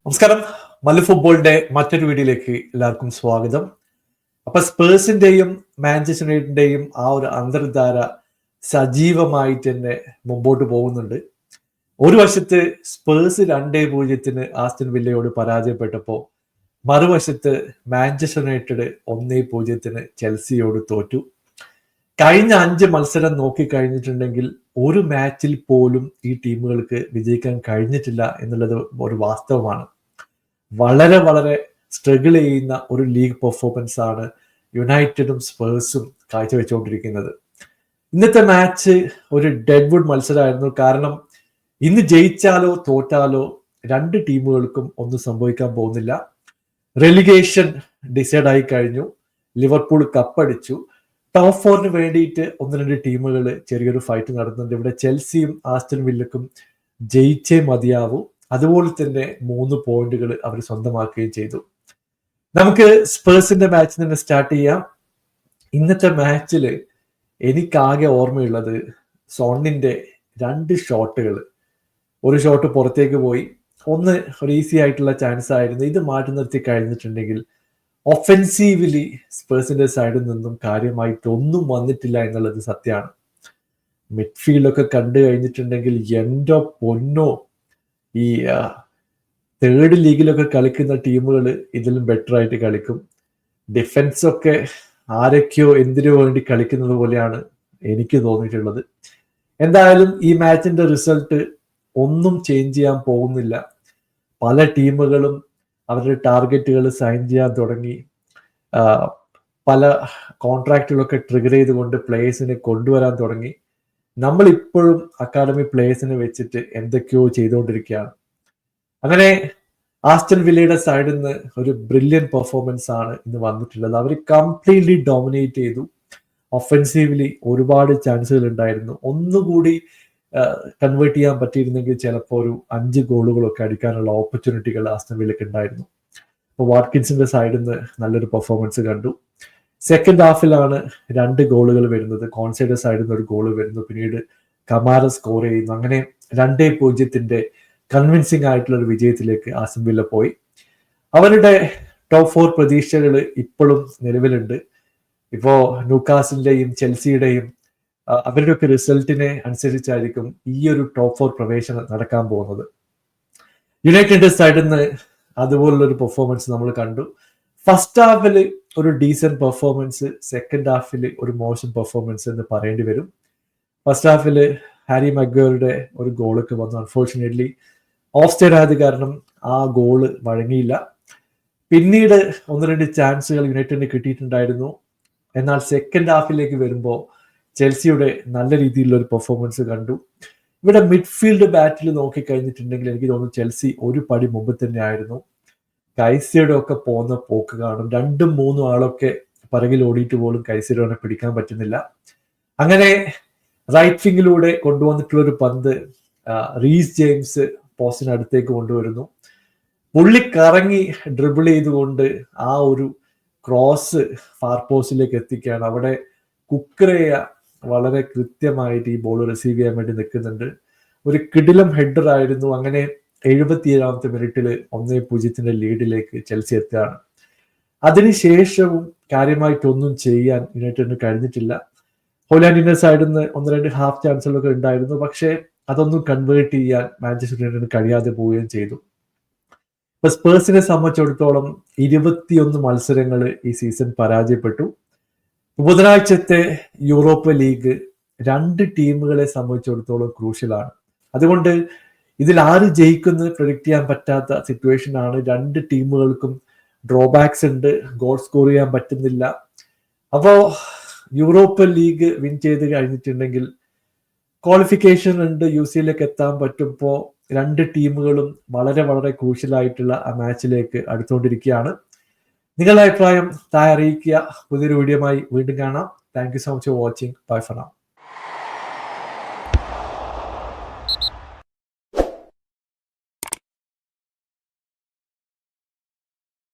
നമസ്കാരം. മല്ലു ഫുട്ബോളിന്റെ മറ്റൊരു വീഡിയോയിലേക്ക് എല്ലാവർക്കും സ്വാഗതം. അപ്പൊ സ്പേഴ്സിന്റെയും മാഞ്ചസ്റ്റർ യുണൈറ്റഡിന്റെയും ആ ഒരു അന്തർധാര സജീവമായിട്ട് തന്നെ മുമ്പോട്ട് പോകുന്നുണ്ട്. ഒരു വശത്ത് സ്പേഴ്സ് 2-0 ആസ്റ്റൺ വില്ലയോട് പരാജയപ്പെട്ടപ്പോൾ മറുവശത്ത് മാഞ്ചസ്റ്റർ യുണൈറ്റഡ് 1-0 ചെൽസിയോട് തോറ്റു. കഴിഞ്ഞ 5 മത്സരം നോക്കിക്കഴിഞ്ഞിട്ടുണ്ടെങ്കിൽ ഒരു മാച്ചിൽ പോലും ഈ ടീമുകൾക്ക് വിജയിക്കാൻ കഴിഞ്ഞിട്ടില്ല എന്നുള്ളത് ഒരു വാസ്തവമാണ്. വളരെ വളരെ സ്ട്രഗിൾ ചെയ്യുന്ന ഒരു ലീഗ് പെർഫോമൻസ് ആണ് യുണൈറ്റഡും സ്പേഴ്സും കാഴ്ചവെച്ചുകൊണ്ടിരിക്കുന്നത്. ഇന്നത്തെ മാച്ച് ഒരു ഡെഡ്വുഡ് മത്സരമായിരുന്നു. കാരണം ഇന്ന് ജയിച്ചാലോ തോറ്റാലോ രണ്ട് ടീമുകൾക്കും ഒന്നും സംഭവിക്കാൻ പോകുന്നില്ല. റെലിഗേഷൻ ഡിസൈഡ് ആയി കഴിഞ്ഞു. ലിവർപൂൾ കപ്പടിച്ചു. ടോപ്പ് 4 വേണ്ടിയിട്ട് 1-2 ടീമുകൾ ചെറിയൊരു ഫൈറ്റ് നടത്തുന്നുണ്ട്. ഇവിടെ ചെൽസിയും ആസ്റ്റൺ വില്ലക്കും ജയിച്ചേ മതിയാവൂ. അതുപോലെ തന്നെ 3 പോയിന്റുകൾ അവർ സ്വന്തമാക്കുകയും ചെയ്തു. നമുക്ക് സ്പേഴ്സിന്റെ മാച്ചിൽ നിന്ന് സ്റ്റാർട്ട് ചെയ്യാം. ഇന്നത്തെ മാച്ചിൽ എനിക്കാകെ ഓർമ്മയുള്ളത് സോണിന്റെ 2 ഷോട്ടുകൾ. ഒരു ഷോട്ട് പുറത്തേക്ക് പോയി, ഒന്ന് ഒരു ഈസി ആയിട്ടുള്ള ചാൻസ് ആയിരുന്നു. ഇത് മാറ്റി നിർത്തി കഴിഞ്ഞിട്ടുണ്ടെങ്കിൽ ഒഫെൻസീവ്ലി സ്പേഴ്സിന്റെ സൈഡിൽ നിന്നും കാര്യമായിട്ടൊന്നും വന്നിട്ടില്ല എന്നുള്ളത് സത്യമാണ്. മിഡ്ഫീൽഡൊക്കെ കണ്ടു കഴിഞ്ഞിട്ടുണ്ടെങ്കിൽ എൻ്റെ പൊന്നോ, ഈ തേർഡ് ലീഗിലൊക്കെ കളിക്കുന്ന ടീമുകൾ ഇതിലും ബെറ്റർ ആയിട്ട് കളിക്കും. ഡിഫൻസ് ഒക്കെ ആരൊക്കെയോ എന്തിനു വേണ്ടി കളിക്കുന്നത് പോലെയാണ് എനിക്ക് തോന്നിയിട്ടുള്ളത്. എന്തായാലും ഈ മാച്ചിന്റെ റിസൾട്ട് ഒന്നും ചേഞ്ച് ചെയ്യാൻ പോകുന്നില്ല. പല ടീമുകളും അവരുടെ ടാർഗറ്റുകൾ സൈൻ ചെയ്യാൻ തുടങ്ങി. പല കോൺട്രാക്റ്റുകളൊക്കെ ട്രിഗർ ചെയ്തുകൊണ്ട് പ്ലേയേഴ്സിനെ കൊണ്ടുവരാൻ തുടങ്ങി. നമ്മൾ ഇപ്പോഴും അക്കാഡമി പ്ലേയേഴ്സിനെ വെച്ചിട്ട് എന്തൊക്കെയോ ചെയ്തുകൊണ്ടിരിക്കുകയാണ്. അങ്ങനെ ആസ്റ്റൺ വില്ലയുടെ സൈഡിൽ നിന്ന് ഒരു ബ്രില്യൻ പെർഫോമൻസ് ആണ് ഇന്ന് വന്നിട്ടുള്ളത്. അവർ കംപ്ലീറ്റ്ലി ഡോമിനേറ്റ് ചെയ്തു. ഒഫെൻസീവ്ലി ഒരുപാട് ചാൻസുകൾ ഉണ്ടായിരുന്നു. ഒന്നുകൂടി കൺവേർട്ട് ചെയ്യാൻ പറ്റിയിരുന്നെങ്കിൽ ചിലപ്പോൾ ഒരു 5 ഗോളുകളൊക്കെ അടിക്കാനുള്ള ഓപ്പർച്യൂണിറ്റികൾ ആസ്റ്റൺ വില്ലയ്ക്ക് ഉണ്ടായിരുന്നു. അപ്പോൾ വാട്കിൻസിന്റെ സൈഡിൽ നിന്ന് നല്ലൊരു പെർഫോമൻസ് കണ്ടു. സെക്കൻഡ് ഹാഫിലാണ് 2 ഗോളുകൾ വരുന്നത്. കോൺസൈഡ് സൈഡിൽ നിന്ന് ഒരു ഗോൾ വരുന്നു, പിന്നീട് കമാര സ്കോർ ചെയ്യുന്നു. അങ്ങനെ 2-0 കൺവിൻസിംഗ് ആയിട്ടുള്ള ഒരു വിജയത്തിലേക്ക് ആസ്റ്റൺ വില്ല പോയി. അവരുടെ ടോപ്പ് 4 പ്രതീക്ഷകൾ ഇപ്പോഴും നിലവിലുണ്ട്. ഇപ്പോ ന്യൂകാസിന്റെയും ചെൽസിയുടെയും അവരുടെയൊക്കെ റിസൾട്ടിനെ അനുസരിച്ചായിരിക്കും ഈ ഒരു ടോപ്പ് 4 പ്രവേശനം നടക്കാൻ പോകുന്നത്. യുണൈറ്റഡിന്റെ സൈഡിൽ നിന്ന് അതുപോലുള്ളൊരു പെർഫോമൻസ് നമ്മൾ കണ്ടു. ഫസ്റ്റ് ഹാഫിൽ ഒരു ഡീസന്റ് പെർഫോമൻസ്, സെക്കൻഡ് ഹാഫിൽ ഒരു മോശം പെർഫോമൻസ് എന്ന് പറയേണ്ടി വരും. ഫസ്റ്റ് ഹാഫിൽ ഹാരി മഗ്വയറുടെ ഒരു ഗോളൊക്കെ വന്നു. അൺഫോർച്ചുനേറ്റ്ലി ഓഫ് സൈഡ് ആയത് കാരണം ആ ഗോള് വഴങ്ങിയില്ല. പിന്നീട് 1-2 ചാൻസുകൾ യുണൈറ്റഡിന് കിട്ടിയിട്ടുണ്ടായിരുന്നു. എന്നാൽ സെക്കൻഡ് ഹാഫിലേക്ക് വരുമ്പോൾ ചെൽസിയുടെ നല്ല രീതിയിലുള്ള ഒരു പെർഫോമൻസ് കണ്ടു. ഇവിടെ മിഡ്ഫീൽഡ് ബാറ്റിൽ നോക്കിക്കഴിഞ്ഞിട്ടുണ്ടെങ്കിൽ എനിക്ക് തോന്നുന്നു ചെൽസി ഒരു പടി മുമ്പ് തന്നെ ആയിരുന്നു. കൈസിയുടെ ഒക്കെ പോകുന്ന പോക്ക് കാണും. 2-3 ആളൊക്കെ പിറകിൽ ഓടിയിട്ട് പോലും കൈസിയുടെ പിടിക്കാൻ പറ്റുന്നില്ല. അങ്ങനെ റൈറ്റ് വിങ്ങിലൂടെ കൊണ്ടുവന്നിട്ടുള്ള ഒരു പന്ത് റീസ് ജെയിംസ് പോസ്റ്റിന് അടുത്തേക്ക് കൊണ്ടുവരുന്നു. പുള്ളി കറങ്ങി ഡ്രിബിൾ ചെയ്തുകൊണ്ട് ആ ഒരു ക്രോസ് ഫാർ പോസ്റ്റിലേക്ക് എത്തിക്കുകയാണ്. അവിടെ കുക്കറേയ വളരെ കൃത്യമായിട്ട് ഈ ബോൾ റിസീവ് ചെയ്യാൻ വേണ്ടി നിൽക്കുന്നുണ്ട്. ഒരു കിടിലം ഹെഡർ ആയിരുന്നു. അങ്ങനെ 77ാമത്തെ മിനിറ്റിൽ 1-0 ലീഡിലേക്ക് ചെൽസി എത്തുകയാണ്. അതിനുശേഷവും കാര്യമായിട്ടൊന്നും ചെയ്യാൻ യുണൈറ്റഡിന് കഴിഞ്ഞിട്ടില്ല. ഹോലാൻഡിന്റെ സൈഡിൽ നിന്ന് 1-2 ഹാഫ് ചാൻസുകളൊക്കെ ഉണ്ടായിരുന്നു. പക്ഷേ അതൊന്നും കൺവേർട്ട് ചെയ്യാൻ മാഞ്ചസ്റ്റർ യുണൈറ്റഡിന് കഴിയാതെ പോവുകയും ചെയ്തു. ഇപ്പൊ സ്പേഴ്സിനെ സംബന്ധിച്ചിടത്തോളം 21 മത്സരങ്ങൾ ഈ സീസൺ പരാജയപ്പെട്ടു. ബുധനാഴ്ചത്തെ യൂറോപ്പ് ലീഗ് 2 ടീമുകളെ സംബന്ധിച്ചിടത്തോളം ക്രൂഷ്യലാണ്. അതുകൊണ്ട് ഇതിൽ ആര് ജയിക്കുന്നത് പ്രെഡിക്റ്റ് ചെയ്യാൻ പറ്റാത്ത സിറ്റുവേഷൻ ആണ്. 2 ടീമുകൾക്കും ഡ്രോബാക്സ് ഉണ്ട്. ഗോൾ സ്കോർ ചെയ്യാൻ പറ്റുന്നില്ല. അപ്പോൾ യൂറോപ്പ് ലീഗ് വിൻ ചെയ്ത് കഴിഞ്ഞിട്ടുണ്ടെങ്കിൽ ക്വാളിഫിക്കേഷൻ ഉണ്ട്, UCLയിലേക്ക് എത്താൻ പറ്റും. ഇപ്പോൾ 2 ടീമുകളും വളരെ വളരെ ക്രൂഷ്യലായിട്ടുള്ള ആ മാച്ചിലേക്ക് അടുത്തുകൊണ്ടിരിക്കുകയാണ്. നിങ്ങളുടെ അഭിപ്രായം താഴെ അറിയിക്കുക. പുതിയൊരു വീഡിയോയുമായി വീണ്ടും കാണാം. Thank you so much for watching. Bye for now.